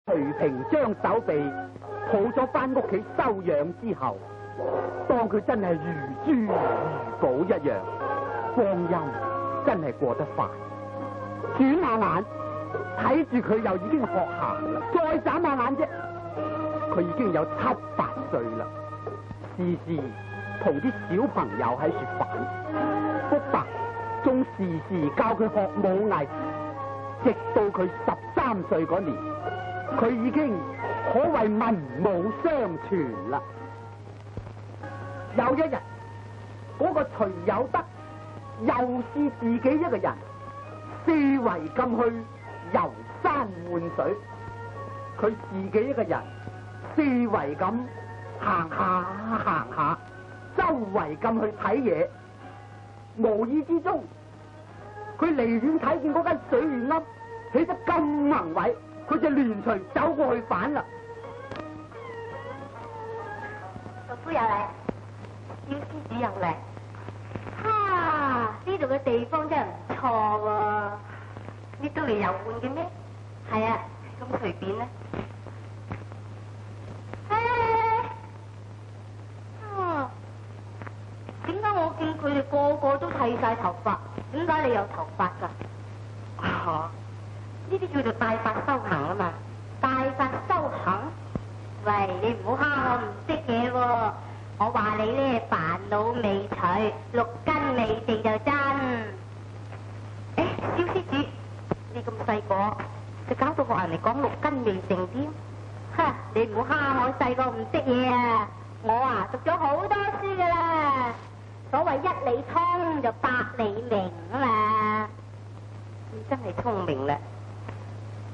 徐平將手臂抱咗翻屋企收養之後，當佢真係如珠如寶一樣，光陰真係過得快。轉下眼睇住佢又已經學行啦，再眨下眼啫，佢已經有7、8歲啦。時時同啲小朋友喺處玩，福伯仲時時教佢學武藝，直到佢13歲嗰年，佢已經可謂文武雙全啦。有一日，嗰個徐有德又是自己一個人，四圍咁去遊山玩水。佢自己一個人，四圍咁行下行下，周圍咁去睇嘢。無意之中，佢離遠睇見嗰間水源凹起得咁宏偉，佢就連隨走過去反啦。陸夫又嚟，蕭施主又嚟。呢度嘅地方真係唔錯喎。呢度嚟遊玩嘅咩？係啊，咁隨便咧。點解我見佢哋個個都剃晒頭髮？點解你有頭髮㗎？呢啲叫做帶髮修行啊嘛。帶髮修行？喂，你唔好蝦我唔識嘢喎。我話你咧，煩惱未除，六根未定就真。蕭施主，你咁細個，就搞到學人嚟講六根未定添。你唔好蝦我細個唔識嘢啊！我讀咗好多書噶啦。所謂一理通就百理明啊嘛。你真係聰明啦，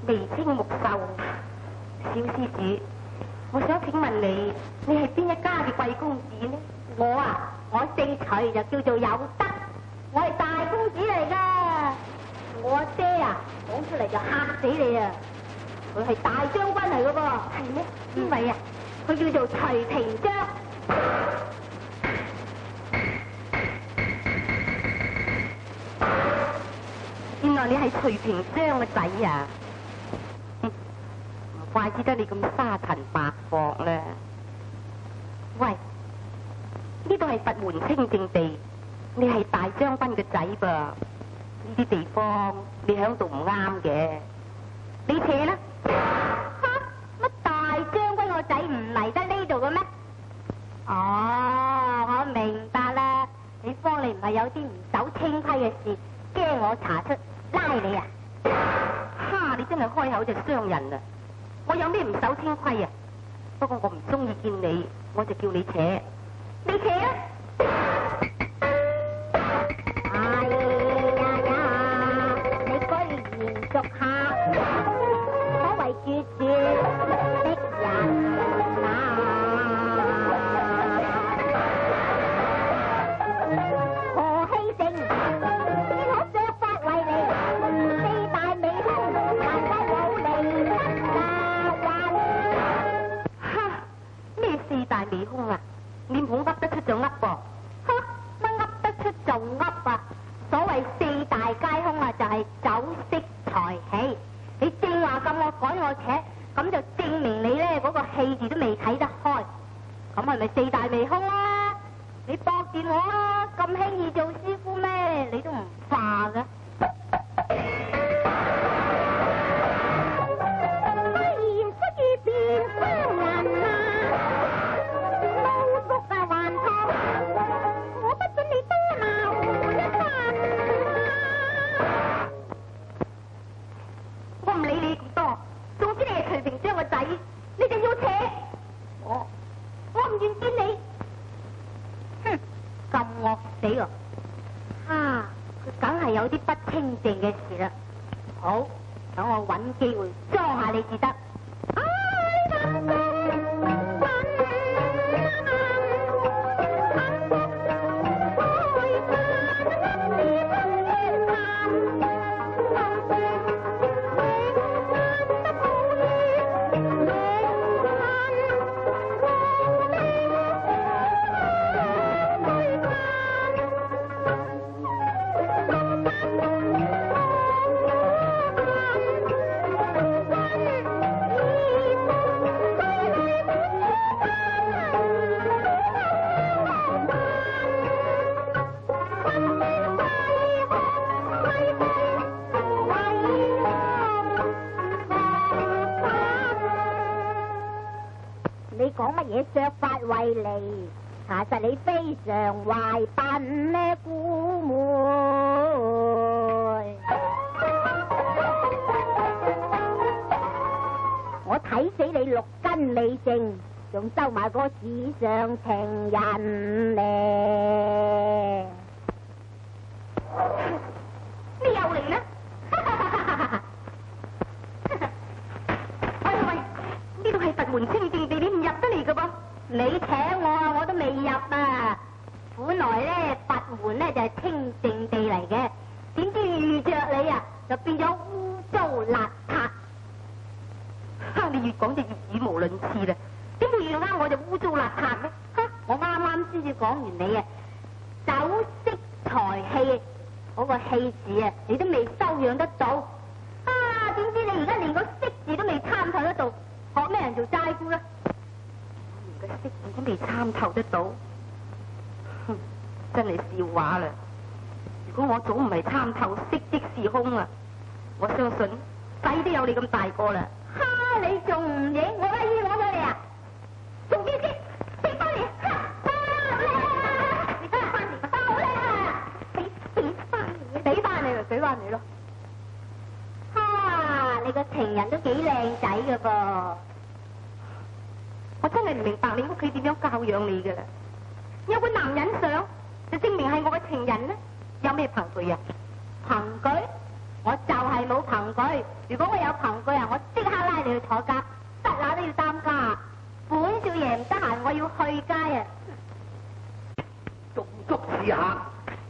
眉清目秀。蕭施主，我想請問你係邊一家嘅貴公子呢？我姓徐，就叫做有德，我係大公子嚟噶。我阿爹講出嚟就嚇死你啊！佢係大將軍嚟噶噃。係咩？邊位啊？佢叫做徐平章。原來你係徐平章嘅仔啊！唔怪之得你咁沙塵白霍啦。喂，呢度係佛門清淨地，你係大將軍嘅仔噃，呢啲地方你響度唔啱嘅，你扯啦！乜大將軍個仔唔嚟得呢度嘅咩？我明白啦，你方你唔係有啲唔守清規嘅事，驚我查出拉你啊？你真係開口就傷人啊！我有咩唔守清規啊？不過我唔中意見你，我就叫你扯，你扯啊！你可以延續下，所謂絕絕的人何希成，你可削髮為尼，四大美胸，難怪有利咩四大美胸啊？臉孔噏得出就噏噃，乜噏得出就噏啊？所謂四大皆空就係酒色財氣。你正話咁我趕我扯，咁就證明你咧嗰個氣字都未睇得開。咁係咪四大未空啊？你駁住我啊！咁輕易做師傅咩？你都唔化噶。佢梗係有啲不清淨嘅事啦。好，等我揾機會裝下你至得。你講乜嘢削髮為尼？查實你非常壞笨呢，姑妹。我睇死你六根未淨，仲收埋個紙上情人呢？你又嚟啦！喂，呢度係佛門清淨地，你唔入得嚟噶噃？你請我啊，我都未入啊！本來咧佛門咧就係清淨地嚟嘅，點知遇着你啊，就變咗污糟邋遢。你越講就越語無倫次啦，點會遇啱我就污糟邋遢咧？我啱啱先至講完你啊，酒色財氣嗰個氣字啊，你都未修養得到啊！點知你而家連個識字都未參透得到，學咩人做齋姑啦？連個識字都未參透得到，真係笑話啦！如果我早唔係參透色即是空啊，我相信仔都有你咁大個啦。你仲唔認？我拉衣攞咗你啊！仲邊先？俾翻你！你俾翻嚟，收啦！俾翻你咪俾翻你咯！你個情人都幾靚仔㗎噃！我真係唔明白你屋企點樣教養你㗎啦！有個男人相就證明係我嘅情人呢？有咩憑據啊？憑據？我就係冇憑據，如果我有憑據啊，我即刻拉你去坐監，得乸都要擔家。本少爺唔得閒，我要去街啊！仲足試下，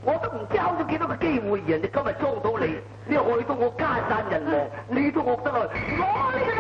我都唔知咗幾多個機會，人哋今日裝到你，你害到我家散人亡，你都覺得啊！攞你啊！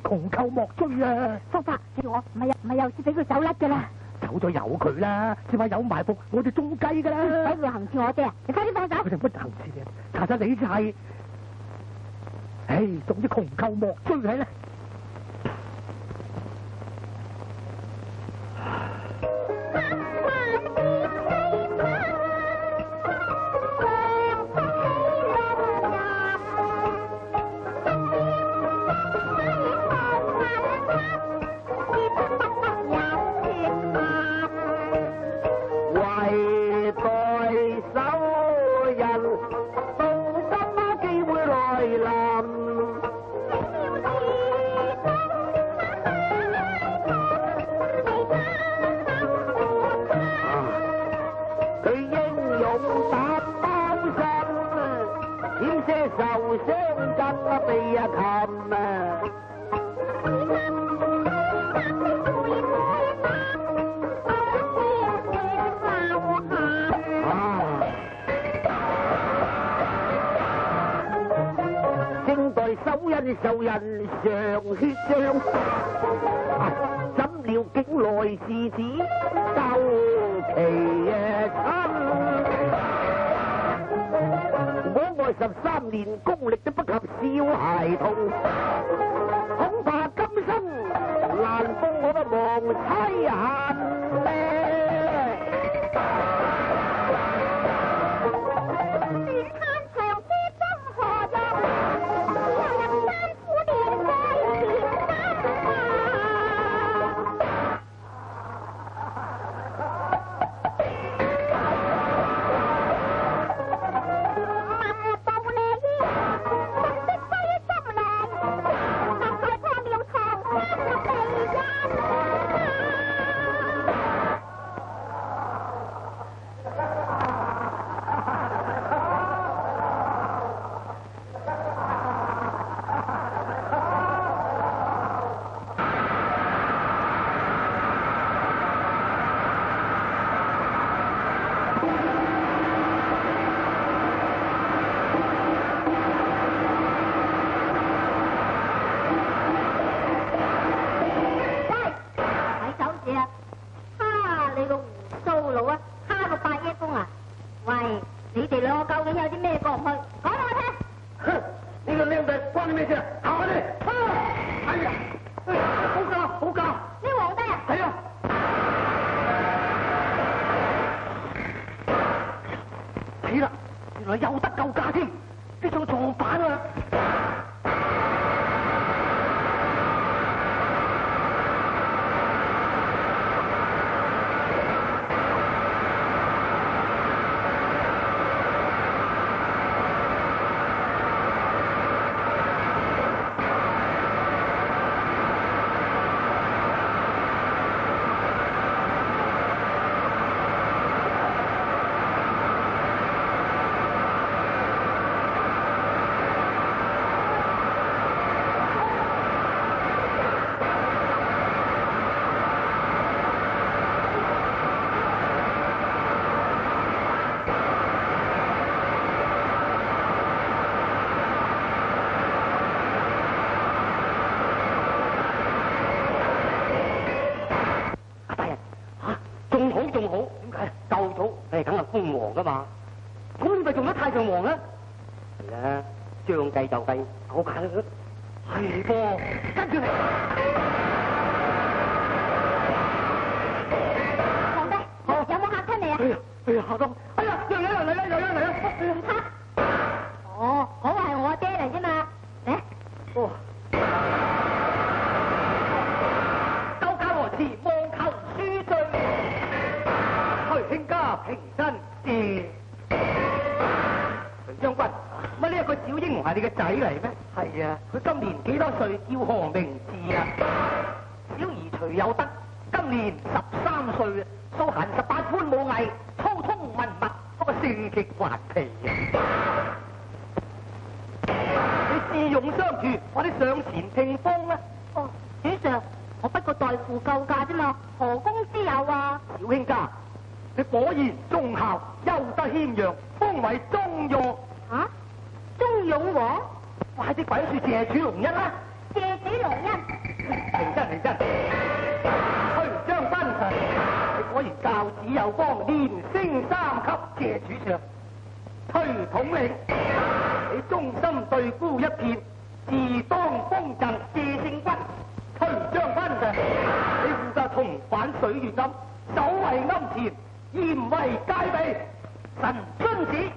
窮寇莫追啊！叔伯，我唔係又先俾佢走甩噶啦，走咗由佢啦，只話有埋伏，我哋中計噶啦。睇佢行刺我哋啊！你快啲放手！佢哋乜行刺嘅？查實你就係，總之窮寇莫追係啦。受人上血漿，怎料境內是子鬥其親。我愛13年功力都不及小孩童，恐怕今生難報我嘅亡妻恨呢。噶嘛。咁你咪做咗太上皇啦？係啊，將計就計，我揀啦。係噃，跟住嚟。皇帝，有冇嚇親你啊？哎呀，嚇到！哎呀，嚟啦嚟啦嚟啦嚟啦！嚇！哦，嗰個係我阿爹嚟啫嘛。嚟。哦。周家和慈望求書罪，徐卿家平身謝。徐將軍，乜呢一個小英雄係你嘅仔嚟咩？係啊，佢今年幾多歲？叫何名字啊？小兒徐有德，今年13歲，素行18般武藝，粗通文墨，不過性極頑皮啊！你智勇相助，我哋上前聽風啦。哦，主上，我不過代父救駕啫嘛，何公之有啊？小卿家，你果然忠孝，優德謙讓，封為忠勇。嚇？忠勇王？快啲鬼說謝主隆恩啦！謝主隆恩。認真認真。徐將軍，你果然教子有方，連升3級，謝主上。徐統領，你忠心對孤一片，自當封贈謝聖君。徐將軍，你負責重返水月庵，守衛庵前，嚴為戒備。臣遵旨。